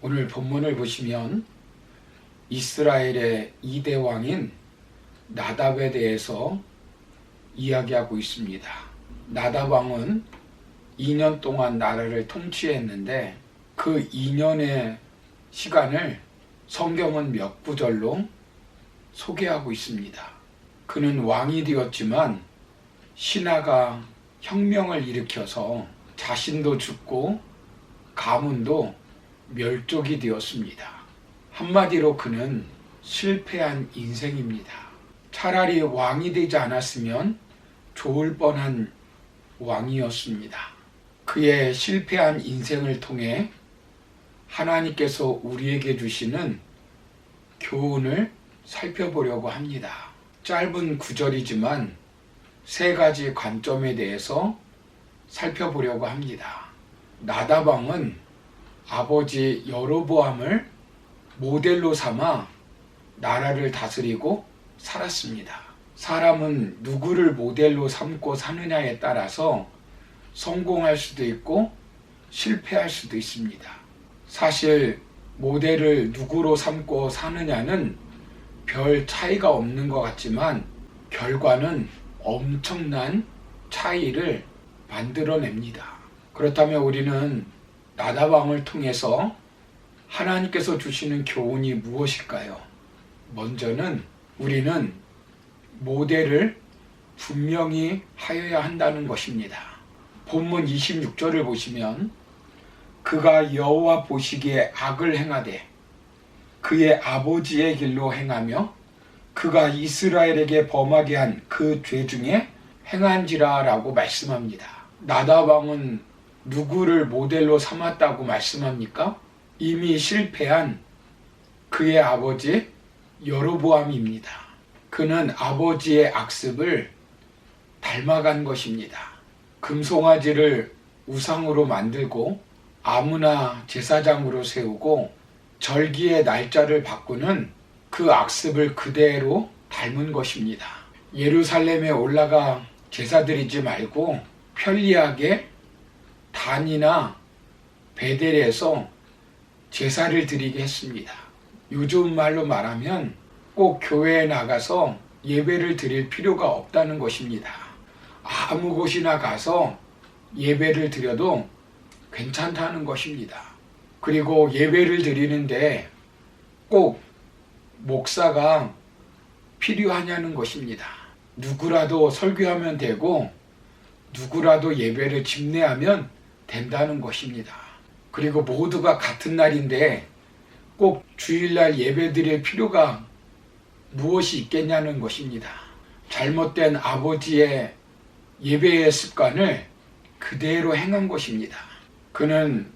오늘 본문을 보시면 이스라엘의 2대 왕인 나답에 대해서 이야기하고 있습니다. 나답 왕은 2년 동안 나라를 통치했는데 그 2년의 시간을 성경은 몇 구절로 소개하고 있습니다. 그는 왕이 되었지만 신하가 혁명을 일으켜서 자신도 죽고 가문도 멸족이 되었습니다. 한마디로 그는 실패한 인생입니다. 차라리 왕이 되지 않았으면 좋을 뻔한 왕이었습니다. 그의 실패한 인생을 통해 하나님께서 우리에게 주시는 교훈을 살펴보려고 합니다. 짧은 구절이지만 세 가지 관점에 대해서 살펴보려고 합니다. 나답 왕은 아버지 여로보암을 모델로 삼아 나라를 다스리고 살았습니다. 사람은 누구를 모델로 삼고 사느냐에 따라서 성공할 수도 있고 실패할 수도 있습니다. 사실 모델을 누구로 삼고 사느냐는 별 차이가 없는 것 같지만 결과는 엄청난 차이를 만들어냅니다. 그렇다면 우리는 나답 왕을 통해서 하나님께서 주시는 교훈이 무엇일까요? 먼저는 우리는 모델을 분명히 하여야 한다는 것입니다. 본문 26절을 보시면 그가 여호와 보시기에 악을 행하되 그의 아버지의 길로 행하며 그가 이스라엘에게 범하게 한 그 죄 중에 행한지라 라고 말씀합니다. 나답 왕은 누구를 모델로 삼았다고 말씀합니까? 이미 실패한 그의 아버지 여로보암입니다. 그는 아버지의 악습을 닮아간 것입니다. 금송아지를 우상으로 만들고 아무나 제사장으로 세우고 절기의 날짜를 바꾸는 그 악습을 그대로 닮은 것입니다. 예루살렘에 올라가 제사 드리지 말고 편리하게 단이나 베델에서 제사를 드리게 했습니다. 요즘 말로 말하면 꼭 교회에 나가서 예배를 드릴 필요가 없다는 것입니다. 아무 곳이나 가서 예배를 드려도 괜찮다는 것입니다. 그리고 예배를 드리는데 꼭 목사가 필요하냐는 것입니다. 누구라도 설교하면 되고 누구라도 예배를 집례하면 된다는 것입니다. 그리고 모두가 같은 날인데 꼭 주일날 예배 드릴 필요가 무엇이 있겠냐는 것입니다. 잘못된 아버지의 예배의 습관을 그대로 행한 것입니다. 그는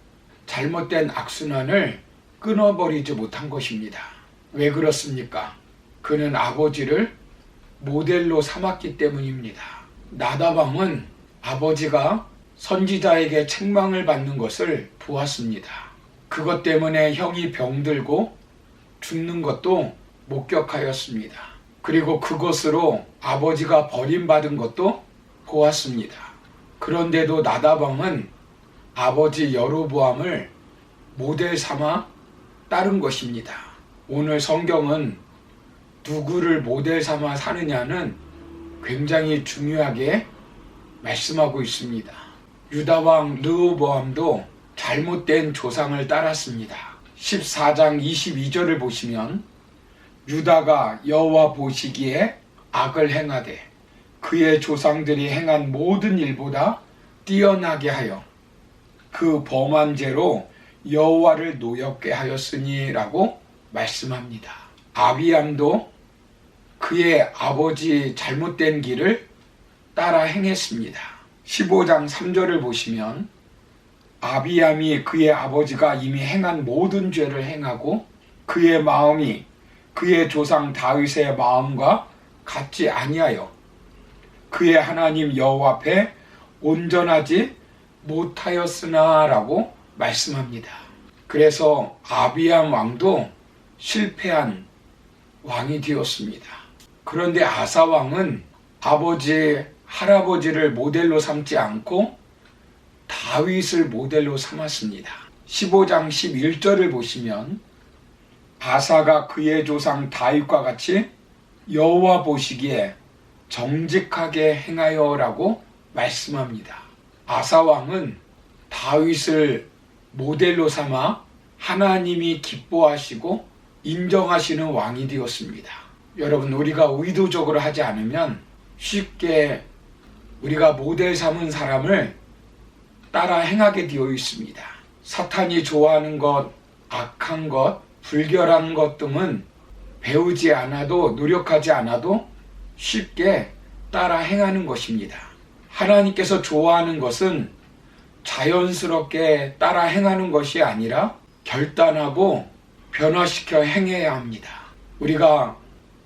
잘못된 악순환을 끊어버리지 못한 것입니다. 왜 그렇습니까? 그는 아버지를 모델로 삼았기 때문입니다. 나답 왕은 아버지가 선지자에게 책망을 받는 것을 보았습니다. 그것 때문에 형이 병들고 죽는 것도 목격하였습니다. 그리고 그것으로 아버지가 버림받은 것도 보았습니다. 그런데도 나답 왕은 아버지 여로보암을 모델 삼아 따른 것입니다. 오늘 성경은 누구를 모델 삼아 사느냐는 굉장히 중요하게 말씀하고 있습니다. 유다왕 르호보암도 잘못된 조상을 따랐습니다. 14장 22절을 보시면 유다가 여호와 보시기에 악을 행하되 그의 조상들이 행한 모든 일보다 뛰어나게 하여 그 범한 죄로 여호와를 노엽게 하였으니 라고 말씀합니다. 아비암도 그의 아버지 잘못된 길을 따라 행했습니다. 15장 3절을 보시면 아비암이 그의 아버지가 이미 행한 모든 죄를 행하고 그의 마음이 그의 조상 다윗의 마음과 같지 아니하여 그의 하나님 여호와 앞에 온전하지 못하였으나 라고 말씀합니다. 그래서 아비암 왕도 실패한 왕이 되었습니다. 그런데 아사 왕은 아버지, 할아버지를 모델로 삼지 않고 다윗을 모델로 삼았습니다. 15장 11절을 보시면 아사가 그의 조상 다윗과 같이 여호와 보시기에 정직하게 행하여라고 말씀합니다. 아사 왕은 다윗을 모델로 삼아 하나님이 기뻐하시고 인정하시는 왕이 되었습니다. 여러분, 우리가 의도적으로 하지 않으면 쉽게 우리가 모델 삼은 사람을 따라 행하게 되어 있습니다. 사탄이 좋아하는 것, 악한 것, 불결한 것 등은 배우지 않아도, 노력하지 않아도 쉽게 따라 행하는 것입니다. 하나님께서 좋아하는 것은 자연스럽게 따라 행하는 것이 아니라 결단하고 변화시켜 행해야 합니다. 우리가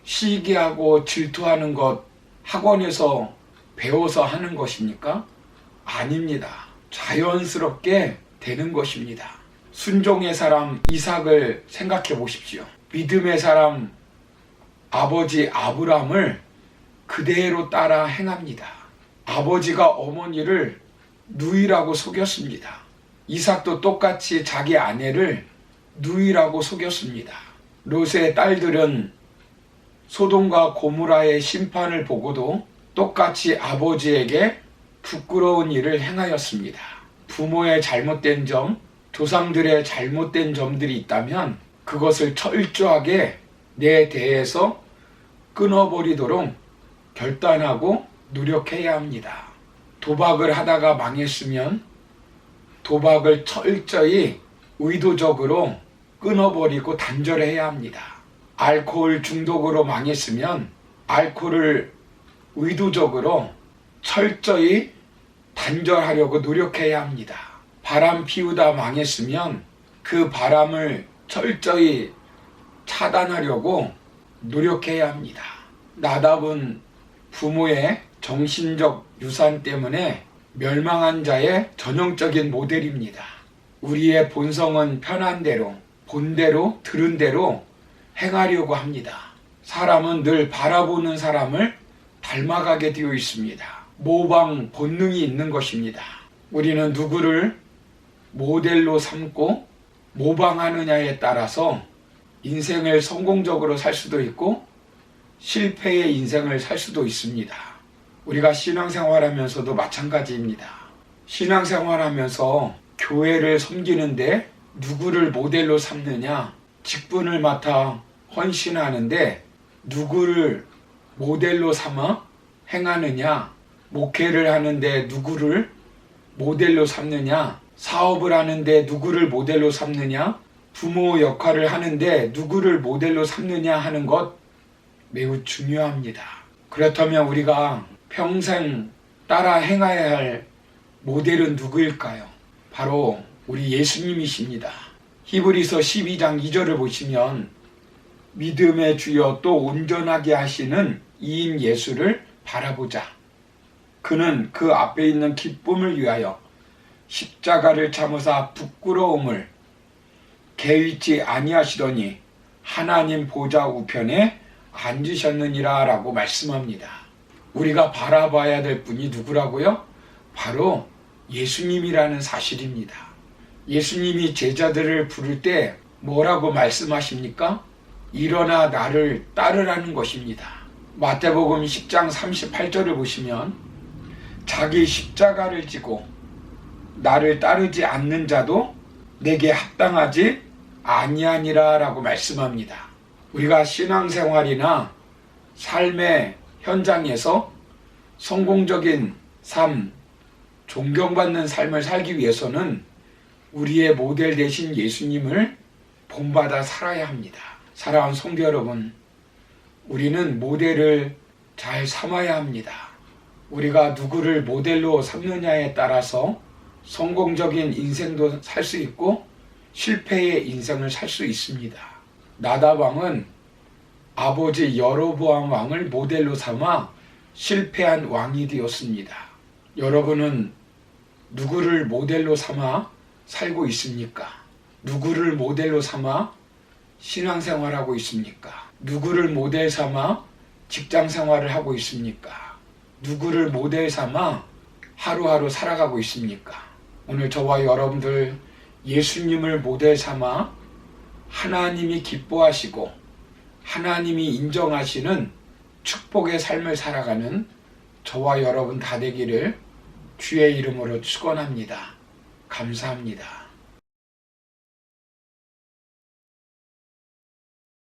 시기하고 질투하는 것 학원에서 배워서 하는 것입니까? 아닙니다. 자연스럽게 되는 것입니다. 순종의 사람 이삭을 생각해 보십시오. 믿음의 사람 아버지 아브라함을 그대로 따라 행합니다. 아버지가 어머니를 누이라고 속였습니다. 이삭도 똑같이 자기 아내를 누이라고 속였습니다. 롯의 딸들은 소돔과 고모라의 심판을 보고도 똑같이 아버지에게 부끄러운 일을 행하였습니다. 부모의 잘못된 점, 조상들의 잘못된 점들이 있다면 그것을 철저하게 내 대해서 끊어버리도록 결단하고 노력해야 합니다. 도박을 하다가 망했으면 도박을 철저히 의도적으로 끊어버리고 단절해야 합니다. 알코올 중독으로 망했으면 알코올을 의도적으로 철저히 단절하려고 노력해야 합니다. 바람 피우다 망했으면 그 바람을 철저히 차단하려고 노력해야 합니다. 나답은 부모의 정신적 유산 때문에 멸망한 자의 전형적인 모델입니다. 우리의 본성은 편한 대로, 본대로, 들은 대로 행하려고 합니다. 사람은 늘 바라보는 사람을 닮아가게 되어 있습니다. 모방 본능이 있는 것입니다. 우리는 누구를 모델로 삼고 모방하느냐에 따라서 인생을 성공적으로 살 수도 있고 실패의 인생을 살 수도 있습니다. 우리가 신앙생활하면서도 마찬가지입니다. 신앙생활하면서 교회를 섬기는데 누구를 모델로 삼느냐, 직분을 맡아 헌신하는데 누구를 모델로 삼아 행하느냐, 목회를 하는데 누구를 모델로 삼느냐, 사업을 하는데 누구를 모델로 삼느냐, 부모 역할을 하는데 누구를 모델로 삼느냐 하는 것 매우 중요합니다. 그렇다면 우리가 평생 따라 행해야 할 모델은 누구일까요? 바로 우리 예수님이십니다. 히브리서 12장 2절을 보시면 믿음의 주여 또 온전하게 하시는 이인 예수를 바라보자. 그는 그 앞에 있는 기쁨을 위하여 십자가를 참으사 부끄러움을 개의치 아니하시더니 하나님 보좌 우편에 앉으셨느니라 라고 말씀합니다. 우리가 바라봐야 될 분이 누구라고요? 바로 예수님이라는 사실입니다. 예수님이 제자들을 부를 때 뭐라고 말씀하십니까? 일어나 나를 따르라는 것입니다. 마태복음 10장 38절을 보시면 자기 십자가를 지고 나를 따르지 않는 자도 내게 합당하지 아니하니라 라고 말씀합니다. 우리가 신앙생활이나 삶의 현장에서 성공적인 삶, 존경받는 삶을 살기 위해서는 우리의 모델 되신 예수님을 본받아 살아야 합니다. 사랑하는 성도 여러분, 우리는 모델을 잘 삼아야 합니다. 우리가 누구를 모델로 삼느냐에 따라서 성공적인 인생도 살 수 있고 실패의 인생을 살 수 있습니다. 나답 왕은 아버지 여로보암 왕을 모델로 삼아 실패한 왕이 되었습니다. 여러분은 누구를 모델로 삼아 살고 있습니까? 누구를 모델로 삼아 신앙생활하고 있습니까? 누구를 모델 삼아 직장생활을 하고 있습니까? 누구를 모델 삼아 하루하루 살아가고 있습니까? 오늘 저와 여러분들 예수님을 모델 삼아 하나님이 기뻐하시고 하나님이 인정하시는 축복의 삶을 살아가는 저와 여러분 다 되기를 주의 이름으로 축원합니다. 감사합니다.